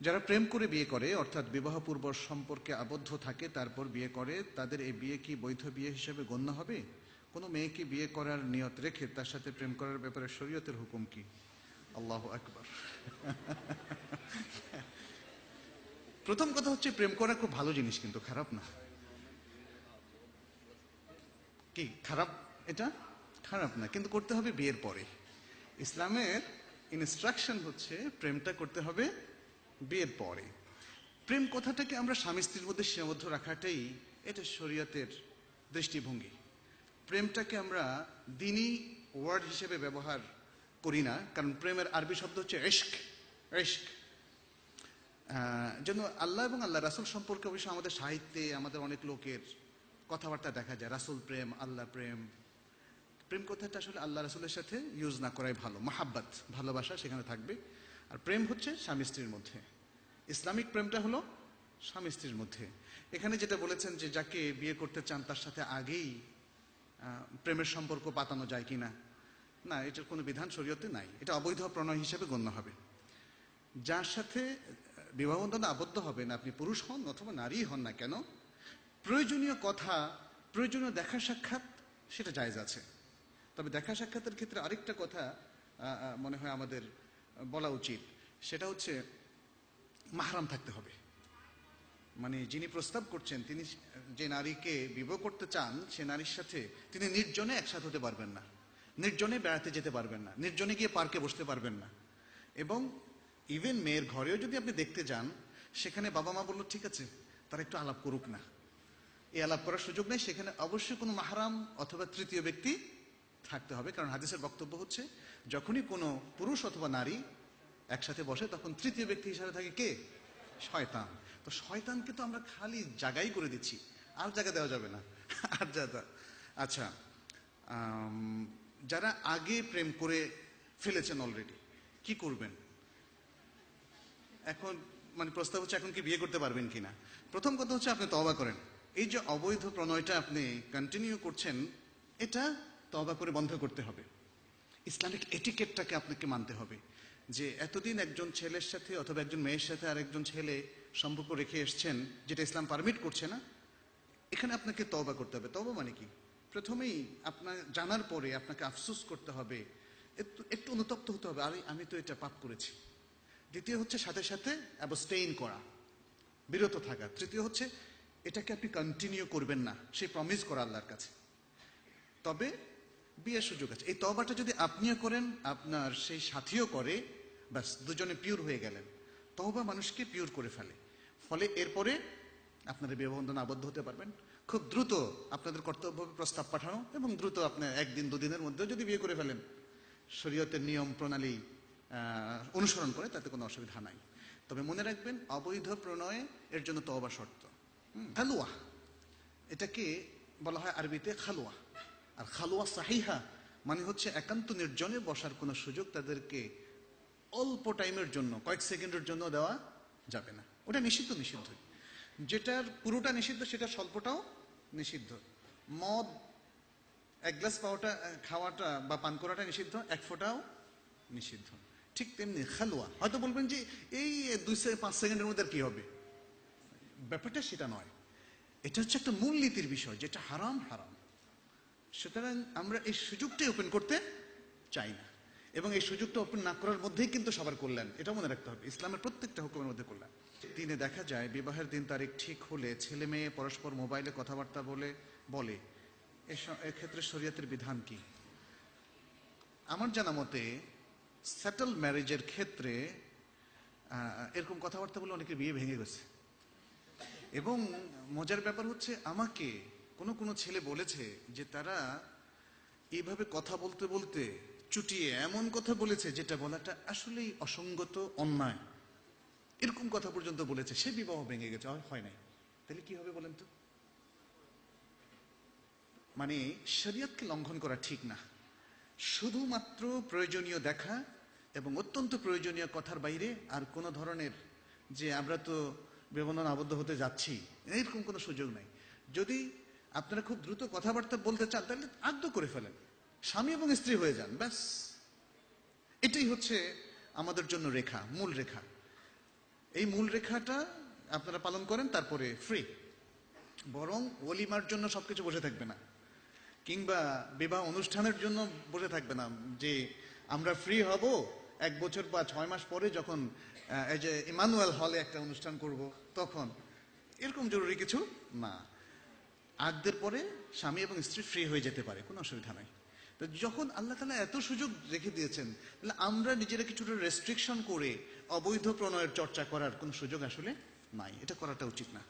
যারা প্রেম করে বিয়ে করে, অর্থাৎ বিবাহপূর্ব সম্পর্কে আবদ্ধ থাকে তারপর বিয়ে করে, তাদের এই বিয়ে কি বৈধ বিয়ে হিসেবে গণ্য হবে? কোনো মেয়েকে বিয়ে করার নিয়ত রেখে তার সাথে প্রেম করার ব্যাপারে শরীয়তের হুকুম কি? আল্লাহু আকবার। প্রথম কথা হচ্ছে, প্রেম করা খুব ভালো জিনিস, কিন্তু খারাপ না। কি খারাপ? এটা খারাপ না, কিন্তু করতে হবে বিয়ের পরে। ইসলামের ইনস্ট্রাকশন হচ্ছে প্রেমটা করতে হবে বিয়ের পরে। প্রেম কথাটাকে আমরা স্বামী স্ত্রীর মধ্যে সীমাবদ্ধ রাখাটাই এটা শরীয়তের দৃষ্টিভঙ্গি। প্রেমটাকে আমরা দ্বীনি ওয়ার্ড হিসেবে ব্যবহার করি না, কারণ প্রেমের আরবি শব্দ হচ্ছে ইশক। ইশক যেন আল্লাহ এবং আল্লাহ রাসূল সম্পর্কে অবশ্য আমাদের সাহিত্যে আমাদের অনেক লোকের কথাবার্তা দেখা যায়, রাসূল প্রেম, আল্লাহ প্রেম। প্রেম কথাটা আসলে আল্লাহ রাসূলের সাথে ইউজ না করাই ভালো। মাহাব্বাত, ভালোবাসা সেখানে থাকবে। আর প্রেম হচ্ছে স্বামী স্ত্রীর মধ্যে। ইসলামিক প্রেমটা হলো স্বামী স্ত্রীর মধ্যে। এখানে যেটা বলেছেন যে যাকে বিয়ে করতে চান তার সাথে আগেই প্রেমের সম্পর্ক পাতানো যায় কিনা, না, এটার কোনো বিধান শরীয়তে নাই। এটা অবৈধ প্রণয় হিসেবে গণ্য হবে। যার সাথে বিবাহ বন্ধনে আবদ্ধ হবেন, আপনি পুরুষ হন অথবা নারী হন না কেন, প্রয়োজনীয় কথা, প্রয়োজনীয় দেখা সাক্ষাৎ সেটা জায়েজ আছে। তবে দেখা সাক্ষাতের ক্ষেত্রে আরেকটা কথা মনে হয় আমাদের বলা উচিত, সেটা হচ্ছে মাহরাম থাকতে হবে। মানে যিনি প্রস্তাব করছেন, তিনি যে নারীকে বিবাহ করতে চান, সে নারীর সাথে তিনি নির্জনে একসাথে হতে পারবেন না, নির্জনে বেড়াতে যেতে পারবেন না, নির্জনে গিয়ে পার্কে বসতে পারবেন না। এবং ইভেন মেয়ের ঘরেও যদি আপনি দেখতে যান, সেখানে বাবা মা বললো ঠিক আছে তারা একটু আলাপ করুক না, এই আলাপ করার সুযোগ নেই। সেখানে অবশ্যই কোনো মাহরাম অথবা তৃতীয় ব্যক্তি থাকতে হবে, কারণ হাদিসের বক্তব্য হচ্ছে যখনই কোনো পুরুষ অথবা নারী একসাথে বসে তখন তৃতীয় ব্যক্তি হিসাবে থাকে কে? শয়তান। তো শয়তানকে তো আমরা খালি জায়গাই করে দিচ্ছি, আর জায়গা দেওয়া যাবে না। আর জায়গা আচ্ছা, যারা আগে প্রেম করে ফেলেছেন অলরেডি, কি করবেন এখন? মানে প্রস্তাব হচ্ছে এখন কি বিয়ে করতে পারবেন কিনা। প্রথম কথা হচ্ছে আপনি তওবা করেন। এই যে অবৈধ প্রণয়টা আপনি কন্টিনিউ করছেন, এটা তওবা করে বন্ধ করতে হবে। ইসলামিক এটিকেটটাকে আপনাকে মানতে হবে, যে এতদিন একজন ছেলের সাথে অথবা একজন মেয়ের সাথে আর একজন ছেলে সম্পর্ক রেখে এসছেন, যেটা ইসলাম পারমিট করছে না। এখানে আপনাকে তওবা করতে হবে। তওবা মানে কি? প্রথমেই আপনার জানার পরে আপনাকে আফসোস করতে হবে, একটু একটু অনুতপ্ত হতে হবে, আরে আমি তো এটা পাপ করেছি। দ্বিতীয় হচ্ছে সাথে সাথে অ্যাবস্টেইন করা, বিরত থাকা। তৃতীয় হচ্ছে এটাকে আপনি কন্টিনিউ করবেন না, সেই প্রমিস করা আল্লাহর কাছে, তবে বিয়ের সুযোগ আছে। এই তওবাটা যদি আপনিও করেন, আপনার সেই সাথীও করে, ব্যাস দুজনে পিওর হয়ে গেলেন। তওবা মানুষকে পিওর করে ফেলে, ফলে এরপরে আপনারা বিবাহ বন্ধনে আবদ্ধ হতে পারবেন। খুব দ্রুত আপনাদের কর্তব্য হবে প্রস্তাব পাঠানো, এবং দ্রুত আপনার একদিন দুদিনের মধ্যেও যদি বিয়ে করে ফেলেন, শরীয়তের নিয়ম প্রণালী অনুসরণ করে, তাতে কোনো অসুবিধা নাই। তবে মনে রাখবেন, অবৈধ প্রণয় এর জন্য তওবা শর্ত। খালুয়া, এটাকে বলা হয় আরবিতে খালুয়া। আর খালুয়া সাহিহা মানে হচ্ছে একান্ত নির্জনে বসার কোনো সুযোগ তাদেরকে অল্প টাইমের জন্য, কয়েক সেকেন্ডের জন্য দেওয়া যাবে না। ওটা নিষিদ্ধ। নিষিদ্ধ যেটার পুরোটা নিষিদ্ধ, সেটা স্বল্পটাও নিষিদ্ধ। মদ এক গ্লাস খাওয়াটা বা পান করাটা নিষিদ্ধ, এক ফোঁটাও নিষিদ্ধ। ঠিক তেমনি খালুয়া। হয়তো বলবেন যে এই 2-5 সেকেন্ডের মধ্যে কি হবে, ব্যাপারটা সেটা নয়। এটা হচ্ছে একটা মূলনীতির বিষয়, যেটা হারাম হারাম। সুতরাং আমরা এই সুযোগটাই ওপেন করতে চাই না, এবং এই সুযোগটা ওপেন না করার মধ্যেই কিন্তু সবার কল্যাণ, এটা মনে রাখতে হবে। ইসলামের প্রত্যেকটা হুকুমের মধ্যে কল্যাণ। দিনে দেখা যায় বিবাহের দিন তারিখ ঠিক হলে ছেলে মেয়ে পরস্পর মোবাইলে কথাবার্তা বলে এক্ষেত্রে শরীয়তের বিধান কি? আমার জানা মতে সেটেল ম্যারেজের ক্ষেত্রে এরকম কথাবার্তা বলে অনেকে বিয়ে ভেঙে গেছে। এবং মজার ব্যাপার হচ্ছে, আমাকে কোনো ছেলে বলেছে যে তারা এইভাবে কথা বলতে বলতে চুটিয়ে এমন কথা বলেছে যেটা বলাটা আসলেই অসঙ্গত, অন্যায়, এরকম কথা পর্যন্ত বলেছে, সে বিবাহ ভেঙে গেছে, হয় নাই। তাহলে কি হবে বলেন তো? মানে শরীয়তকে লঙ্ঘন করা ঠিক না। শুধুমাত্র প্রয়োজনীয় দেখা এবং অত্যন্ত প্রয়োজনীয় কথার বাইরে আর কোনো ধরনের যে আমরা তো বিবন্ধন আবদ্ধ হতে যাচ্ছি, এরকম কোনো সুযোগ নাই। যদি আপনারা খুব দ্রুত কথাবার্তা বলতে চান, তাহলে আদ্য করে ফেলেন, স্বামী এবং স্ত্রী হয়ে যান, ব্যাস। এটাই হচ্ছে আমাদের জন্য রেখা, মূল রেখা। এই মূল রেখাটা আপনারা পালন করেন, তারপরে ফ্রি। বরং ওলিমার জন্য সবকিছু বসে থাকবে না, কিংবা বিবাহ অনুষ্ঠানের জন্য বসে থাকবে না যে আমরা ফ্রি হব 1 বছর বা 6 মাস পরে যখন এই যে ইমানুয়েল হলে একটা অনুষ্ঠান করব তখন। এরকম জরুরি কিছু না। আগদের পরে স্বামী এবং স্ত্রী ফ্রি হয়ে যেতে পারে, কোনো অসুবিধা নাই। তো যখন আল্লাহ তাআলা এত সুযোগ রেখে দিয়েছেন, তাহলে আমরা নিজেরা কিছুটা রেস্ট্রিকশন করে অবৈধ প্রণয়ের চর্চা করার কোনো সুযোগ আসলে নাই। এটা করাটা উচিত না।